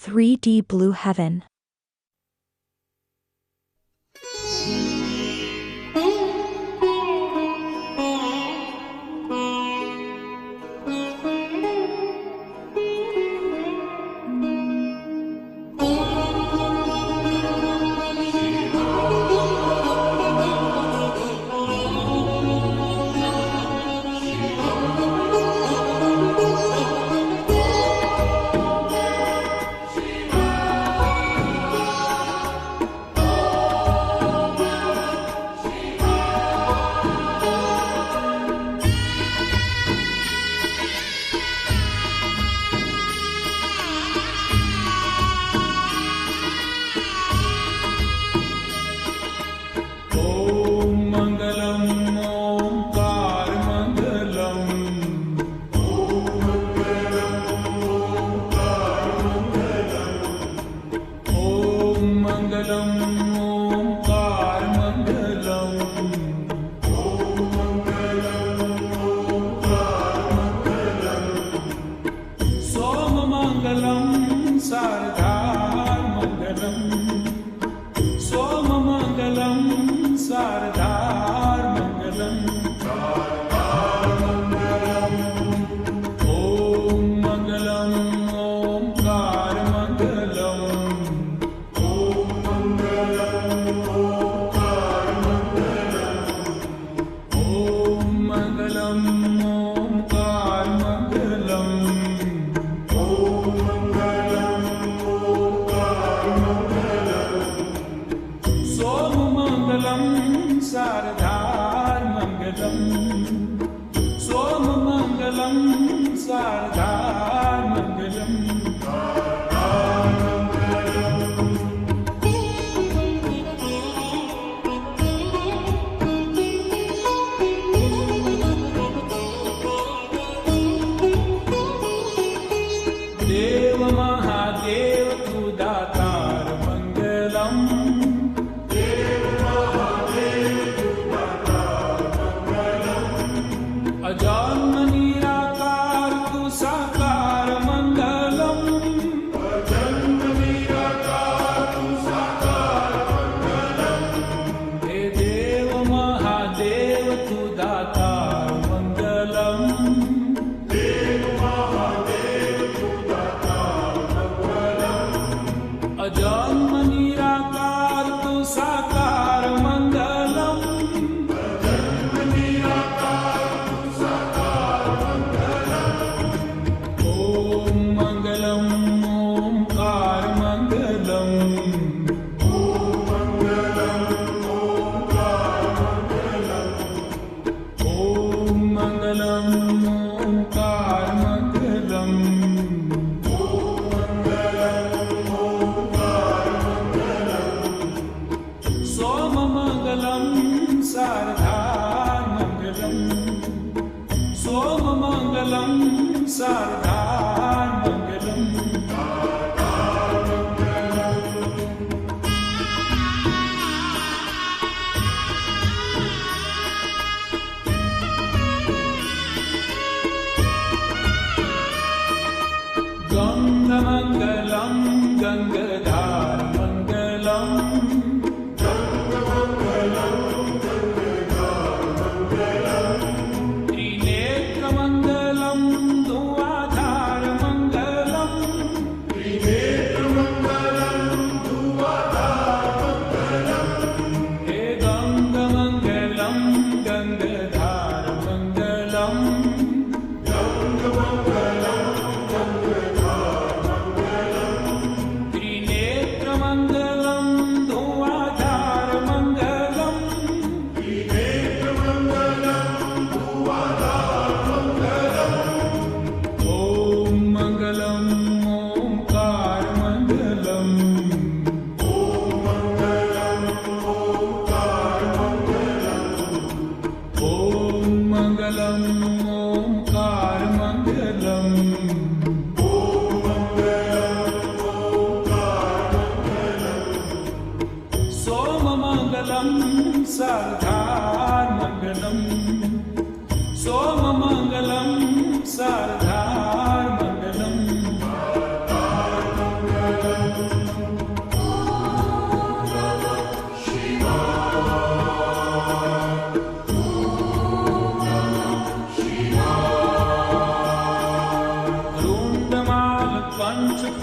3D Blue Heaven.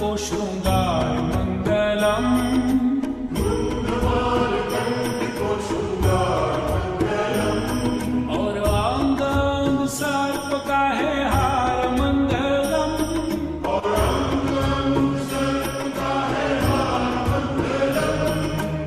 को श्रृंगार मंगलम। और अंग अंग सर्प का है हार मंगलम।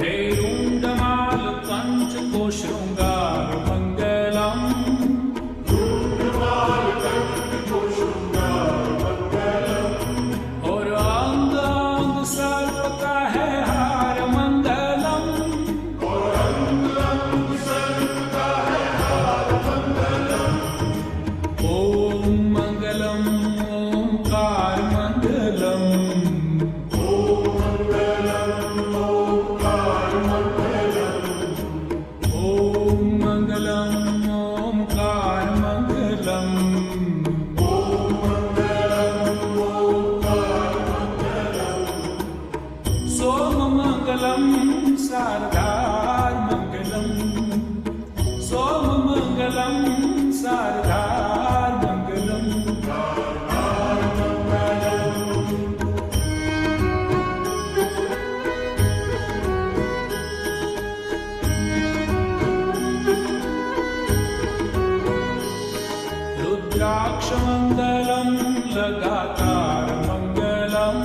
हे रुंडमाल कंठ को श्रृंगार मंगलम। और अंग अंग सर्प का है हार मंगलम। ओम मंगलम ओंकार मंगलम। ओम मंगलम ओंकार मंगलम। सोम मंगलम शारदार मंगलम। सोम मंगलम शारदार मंगलम। रुद्राक्ष मंगलम लगातार मंगलम।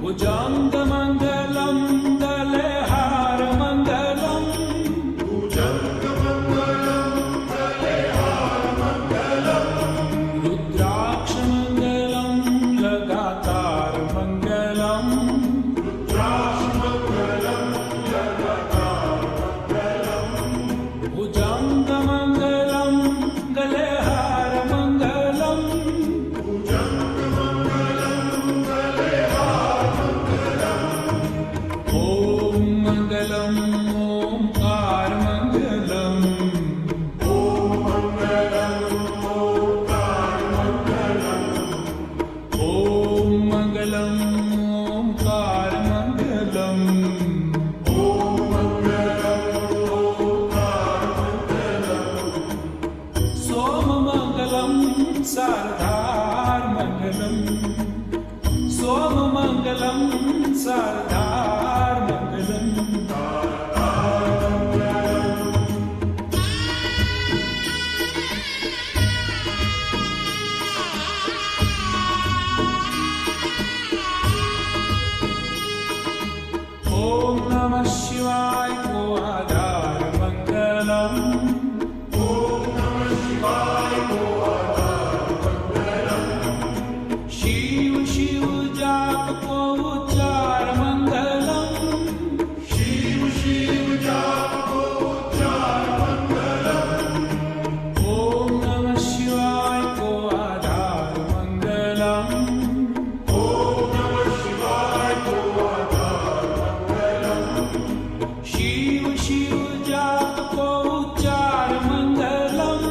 भुजंग मंगलम गले हार मंगलम। रुद्राक्ष मंगलम लगातार मंगलम। भुजंग मंगलम गले हार मंगलम। ओम मंगलम ओंकार मंगलम। ओम मंगलम ओंकार मंगलम। सोम मंगलम शारदार मंगलम। सोम मंगलम शारदार मंगलम। ओम नमः शिवाय को आधार मंगलम। शिव शिव जाप को उच्चार मंगलम। ओम नमः शिवाय को आधार मंगलम। शिव शिव जाप को उच्चार मंगलम।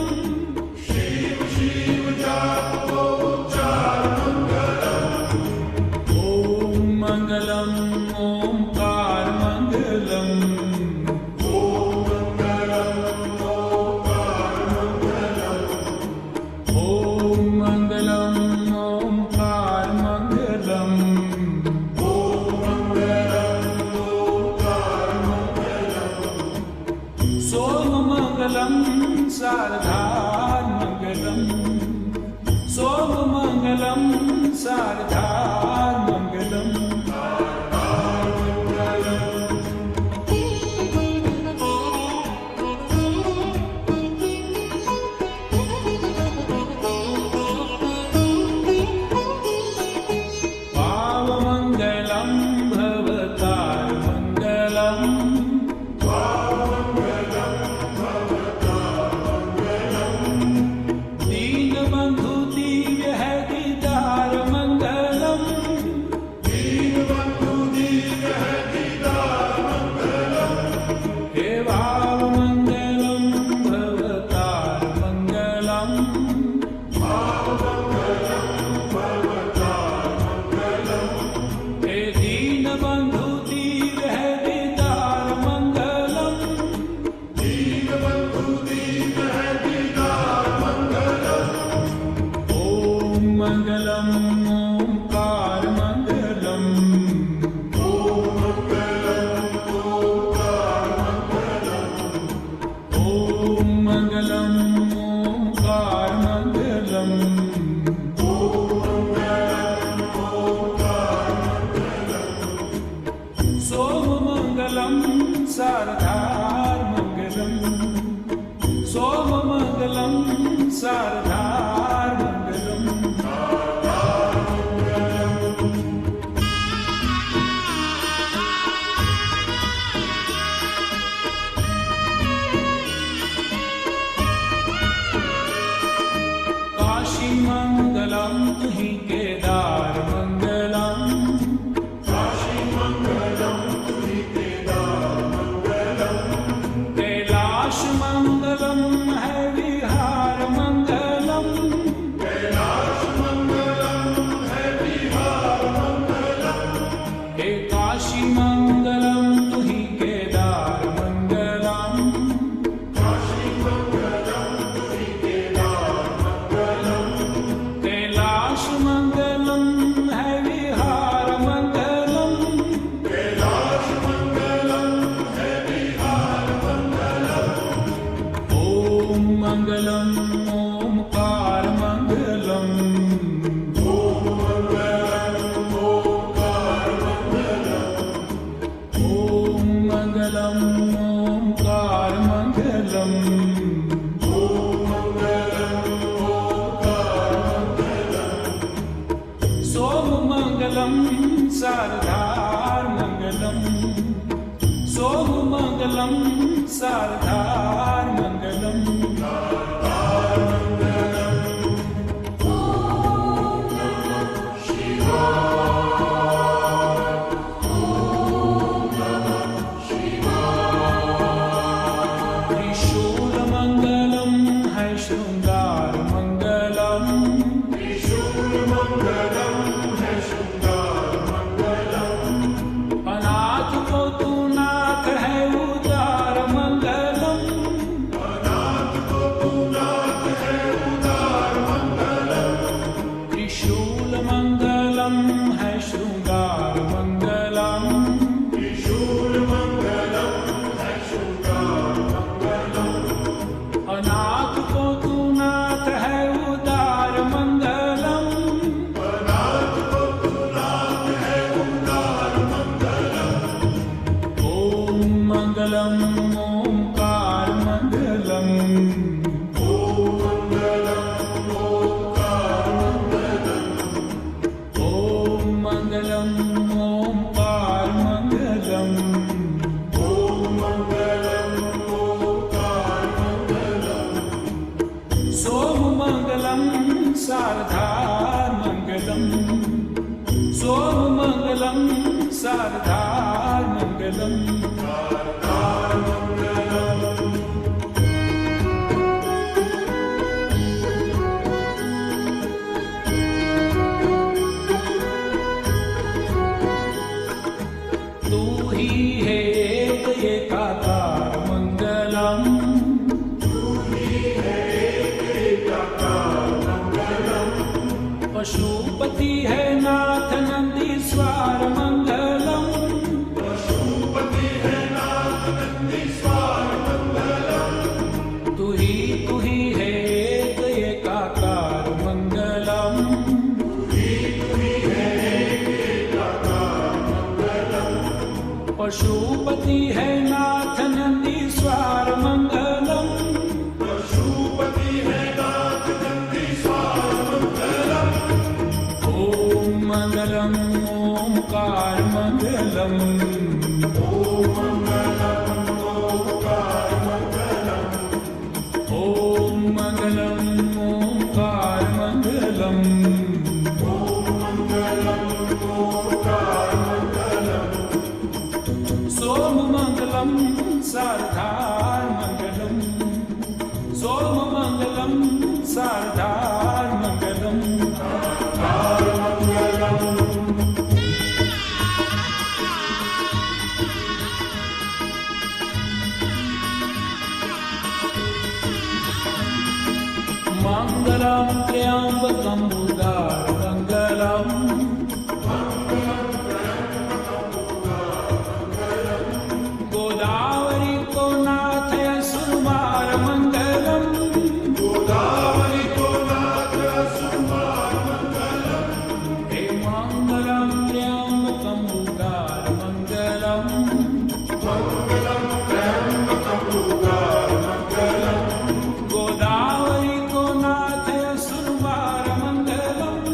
ओम मंगलम ओंकार मंगलम। ओम मंगलम ओंकार मंगलम। सोम मंगलम शारदार मंगलम। सोम मंगलम शारदार मंगलम। पाव मंगलम भवतार मंगलम। दीन बंधु दिव्य है दीदार मंगलम। काशी मंगलम तुहि केदार मंगलम काशी मंगलम तुहि केदार मंगलम कैलाश मंगलम है विहार मंगलम कैलाश मंगलम है विहार मंगलम हे काशी मंगलम तुहि केदार मंगलम काशी मंगलम तुहि केदार मंगलम कैलाश मंगलम है विहार मंगलम कैलाश मंगलम है विहार मंगलम ओम मंगलम ओमकार मंगलम ओम मंगलम ओंकार मंगलम ओम मंगलम ओमकार मंगलम ओम मंगलम ओंकार मंगलम सोम मंगलम शारदार मंगलम सोम मंगलम शारदार मंगलम त्रिशूल मंगलम है श्रृंगार मंगलम त्रिशूल मंगलम है शृंगार मंगलम अनाथ को तू नाथ है उदार मंगलम अनाथ को तू नाथ है उदार मंगलम त्रिशूल मंगलम है श्रृंगार मंगलम त्रिशूल मंगलम है शृंगार मंगलम अनाथ को तू नाथ है उदार मंगलम अनाथ को तू नाथ है उदार मंगलम ओम मंगलम ओमकार मंगलम ओम मंगलम ओंकार मंगलम ओम मंगलम ओमकार मंगलम ओम मंगलम ओंकार मंगलम सोम मंगलम शारदार मंगलम सोम मंगलम शारदार मंगलम कार मंगलम तू ही है एक एकाकार मंगलम पशुपति है नाथ नंदीश्वर मंगलम पशुपति है नाथ नंदीश्वर मंगलम तू ही है एक एकाकार मंगलम पशुपति है नाथ नंदीश्वर मंगलम पशुपति है नाथ नंदीश्वर मंगलम ओम मंगलम ओमकार मंगलम ओम मंगलम ओंकार मंगलम ओम मंगलम ओमकार मंगलम ओम मंगलम ओंकार मंगलम सोम मंगलम शारदार मंगलम सोम मंगलम शारदार मंगलम कार मंगलम मंगलम त्र्यंबकम उदार मंगलम गोदावरी को नाथ सुमार मंगलम गोदावरी को नाथ सुमार मंगलम हे मंगलम त्र्यंबकम उदार मंगलम मंगलम त्र्यंबकम उदार मंगलम गोदावरी को नाथ सुमार मंगलम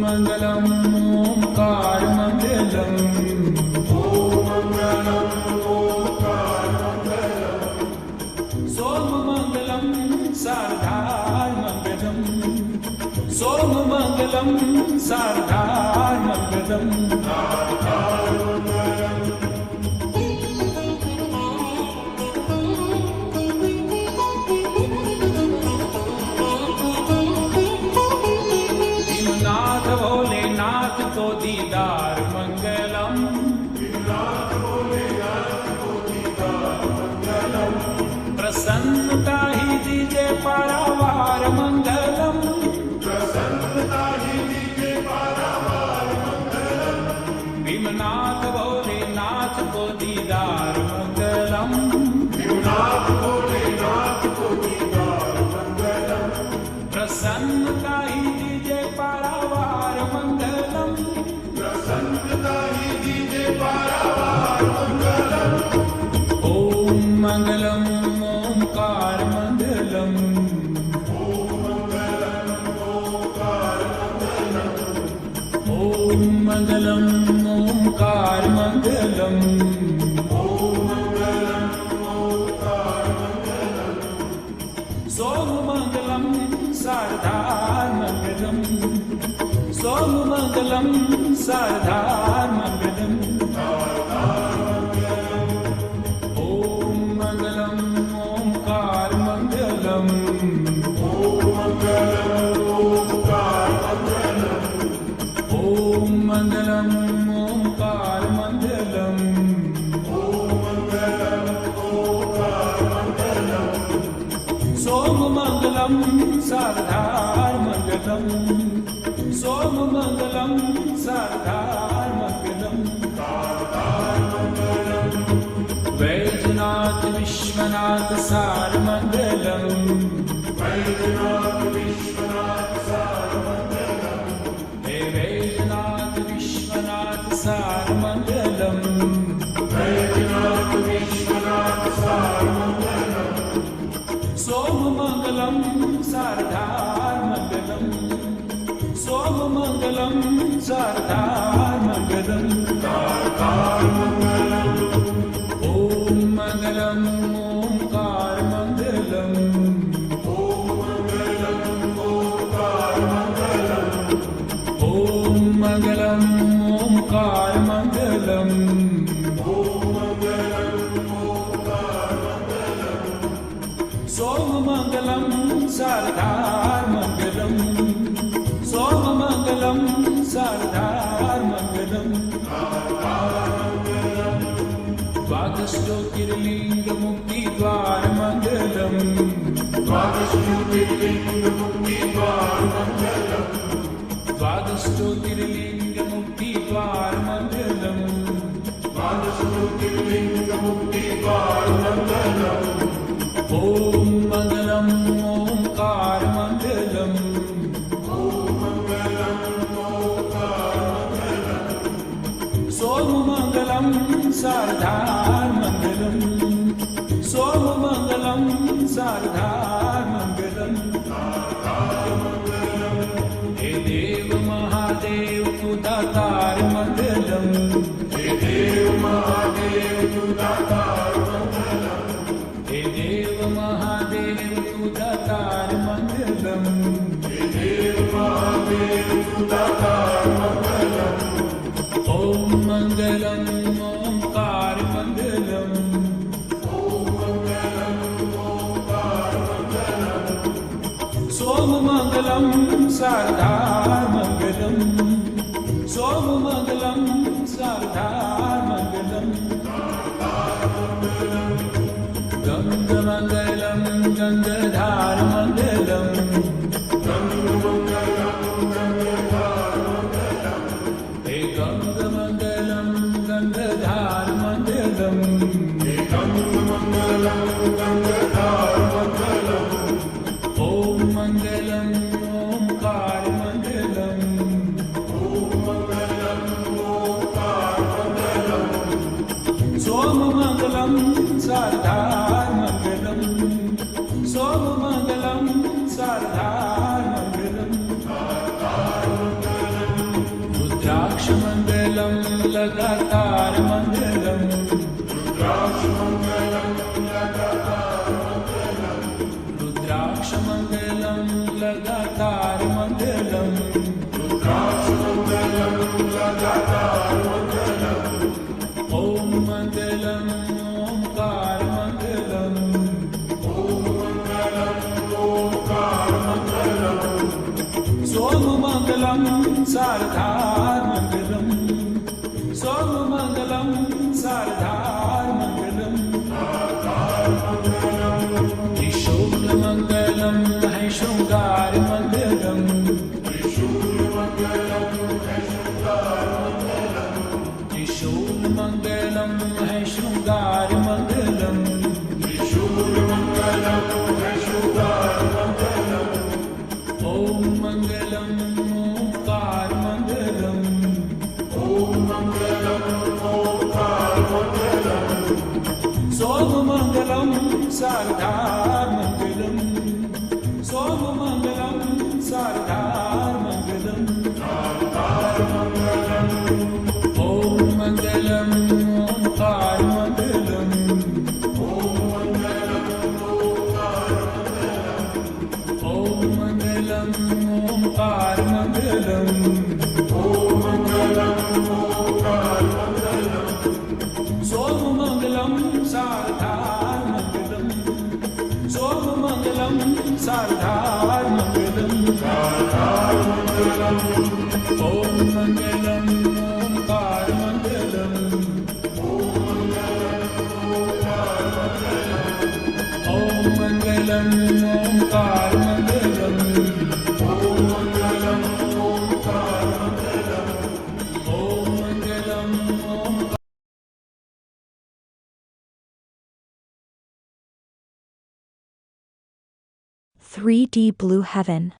मङ्गलम् ओङ्कारमङ्गलम् सोममङ्गलं सार्धार्मङ्गलम् सोममङ्गलं सार्धार्मङ्गलम् भीमनाथ भोलेनाथ को दीदार मंगलम प्रसन्नता ही दीजे पारावार मंगलम भीमनाथ भोलेनाथ को दीदार मंगलम प्रसन्नता ही दीजे पारावार मंगलम ओम मंगलम ओंकार मंगलम ओम मंगलम ओंकार मंगलम सोममङ्गलं सार्धार्मङ्गलम् सोममङ्गलं सार्धार्मङ्गलम् ॐ मङ्गलम् ओङ्कारमङ्गलम् ॐ मङ्गलम् ओङ्कारमङ्गलम् सोममङ्गलं सार्धार्मङ्गलम् सोममङ्गलं सार्धार्मङ्गलम् वैद्यनाथ विश्वनाथ सारमङ्गलम् हे वैद्यनाथ विश्वनाथ सारमङ्गलम् सोममङ्गलं सार्धार्मङ्गलम् सोममङ्गलं सार्धार्मङ्गलम् ॐ मङ्गलम् ओङ्कारमङ्गलम् ॐ मङ्गलम् ओङ्कारमङ्गलम् सोममङ्गलं सार्धार्मङ्गलम् सोममङ्गलं सार्धार्मङ्गलम् द्वादशज्योतिर्लिङ्गमुक्तिद्वारमङ्गलम् द्वादशज्योतिर्लिङ्गमुक्तिद्वारमङ्गलम् ॐ मङ्गलम् ओङ्कारमङ्गलम् सोममङ्गलं सार्धार्मङ्गलम् सोममङ्गलं सार्धार्मङ्गलम् हे देव महादेव तु दातार मङ्गलम् हे देव महादेव तु दातार मङ्गलम् ॐ मङ्गलम् ओङ्कारमङ्गलम् सोममङ्गलं सार्धार्मङ्गलम् सोममङ्गलं सार्धार्मङ्गलम् गङ्गमङ्गलं गङ्गधारमङ्गलम् हे गङ्गमङ्गलं गङ्गधारमङ्गलम् ॐ मङ्गलम् ओङ्कारमङ्गलम् सोममङ्गलं सार्धार्मङ्गलम् सोम लगातार मंगलम रुद्राक्ष मंगलम लगातार मंगलम ओम मंगलम ओंकार मंगलम सोम मंगलम सारधार मंगलम सोम मंगलम सारधार मंगलम त्रिशूल मंगलम है शृंगार मंगलम त्रिशूल मंगलम है शृंगार मंगलम ओम मंगलम ओंकार मंगलम सोम मंगलम सारधार मंगलम सोम मंगलम सारधार मंगलम ओम मंगलम ओंकार मंगलम ओम मंगलम ओंकार मंगलम सोम मंगलम सारधार मंगलम सोम मंगलम सारधार मंगलम ओम मंगलम ओंकार मंगलम ओम मंगलम ओंकार मंगलम ओम मंगलम ओंकार 3D Blue Heaven.